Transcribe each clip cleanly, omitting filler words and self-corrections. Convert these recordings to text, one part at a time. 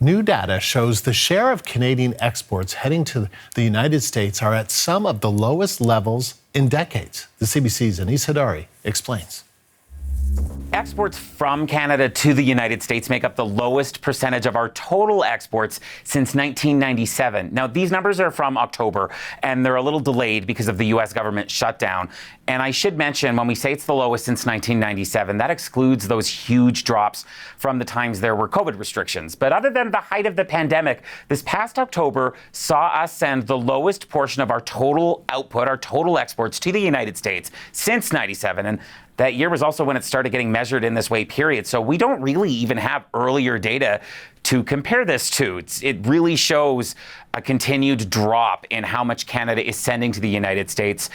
New data shows the share of Canadian exports heading to the United States are at some of the lowest levels in decades. The CBC's Anis Hadari explains. Exports from Canada to the United States make up the lowest percentage of our total exports since 1997. Now, these numbers are from October, and they're a little delayed because of the U.S. government shutdown. And I should mention, when we say it's the lowest since 1997, that excludes those huge drops from the times there were COVID restrictions. But other than the height of the pandemic, this past October saw us send the lowest portion of our total output, our total exports to the United States since 97. And that year was also when it started getting measured in this way, period. So we don't really even have earlier data to compare this to. It really shows a continued drop in how much Canada is sending to the United States.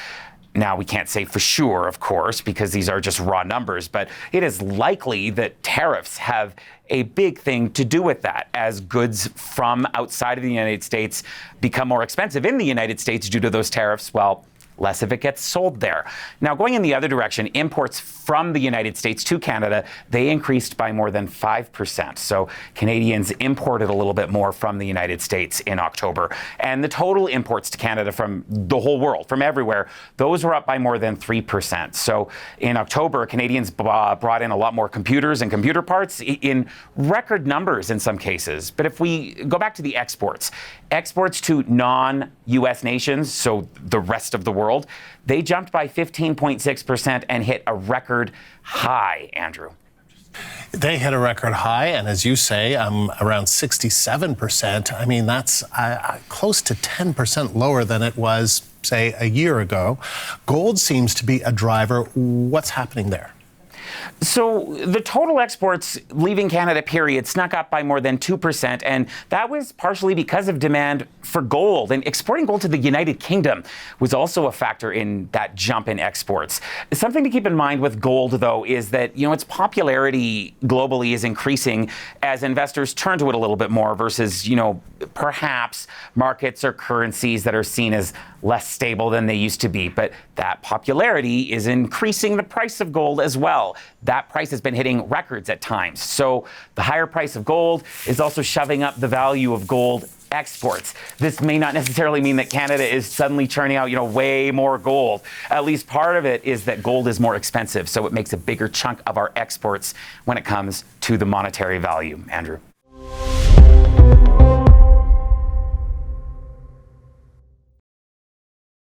Now, we can't say for sure, of course, because these are just raw numbers, but it is likely that tariffs have a big thing to do with that, as goods from outside of the United States become more expensive in the United States due to those tariffs. Well, less of it gets sold there. Now, going in the other direction, imports from the United States to Canada, they increased by more than 5%. So Canadians imported a little bit more from the United States in October. And the total imports to Canada from the whole world, from everywhere, those were up by more than 3%. So in October, Canadians brought in a lot more computers and computer parts in record numbers in some cases. But if we go back to the exports to non-U.S. nations, so the rest of the world, they jumped by 15.6% and hit a record high, Andrew. They hit a record high, and as you say, around 67%. I mean, that's close to 10% lower than it was, say, a year ago. Gold seems to be a driver. What's happening there? So the total exports leaving Canada, period, snuck up by more than 2%, and that was partially because of demand for gold. And exporting gold to the United Kingdom was also a factor in that jump in exports. Something to keep in mind with gold, though, is that, its popularity globally is increasing as investors turn to it a little bit more versus, perhaps markets or currencies that are seen as less stable than they used to be. But that popularity is increasing the price of gold as well. That price has been hitting records at times. So the higher price of gold is also shoving up the value of gold exports. This may not necessarily mean that Canada is suddenly churning out, way more gold. At least part of it is that gold is more expensive, so it makes a bigger chunk of our exports when it comes to the monetary value. Andrew.